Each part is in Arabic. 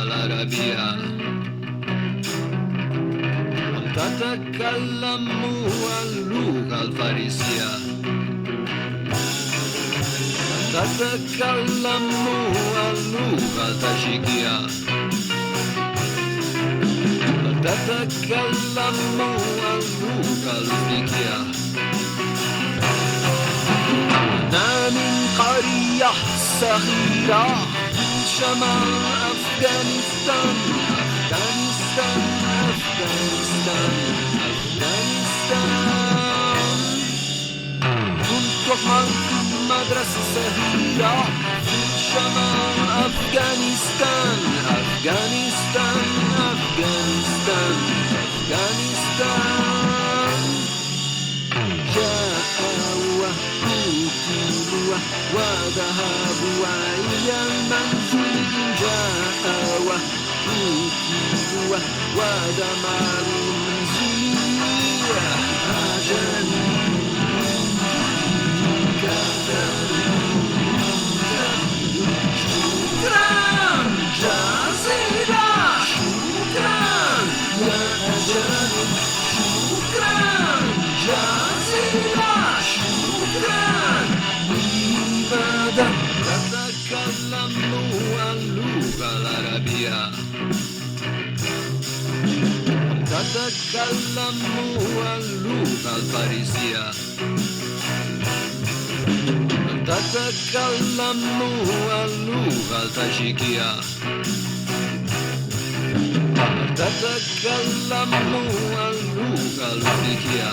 العربية تتكلم اللغة الفارسية تتكلم اللغة التاجيكية تتكلم اللغة الأوزبكية أنا من قرية صغيرة في شمال أفغانستان كنت أعمل في مدرسة صغيرة في شمال أفغانستان جاءوا وقتلوا وذهبوا إلى المنزل جاءوا وقتلوا ودمروا المنزل هاجروا شكرا جزيلا شكرا يا أجانب شكرا جزيلا شكرا لماذا تتكلم اللغة العربية تتكلم اللغة الفارسية تتكلم اللغة التاجيكية تتكلم اللغة الأوزبكية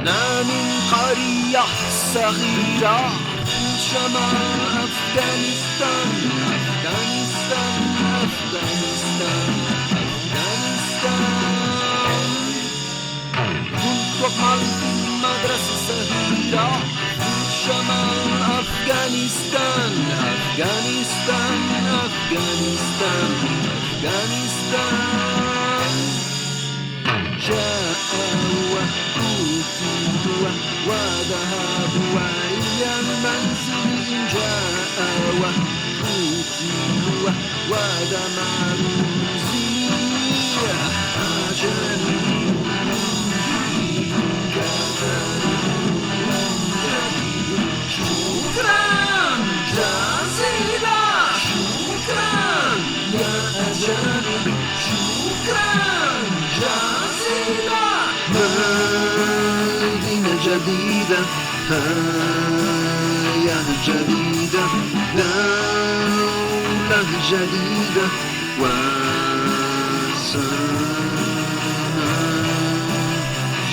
أنا من قرية صغيرة في شمال أفغانستان كنت أعمل في مدرسة صغيرة في شمال أفغانستان جاءوا وقتلوا وذهبوا إلى المنزل جاءوا وقتلوا ودمروا المنزل هاجروا شكرا جزيلا شكرا يا أجانب شكرا جزيلا مدينة جديدة حياة جديدة دولة جديدة وسماء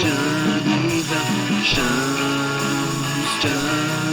جديدة شمس جديدة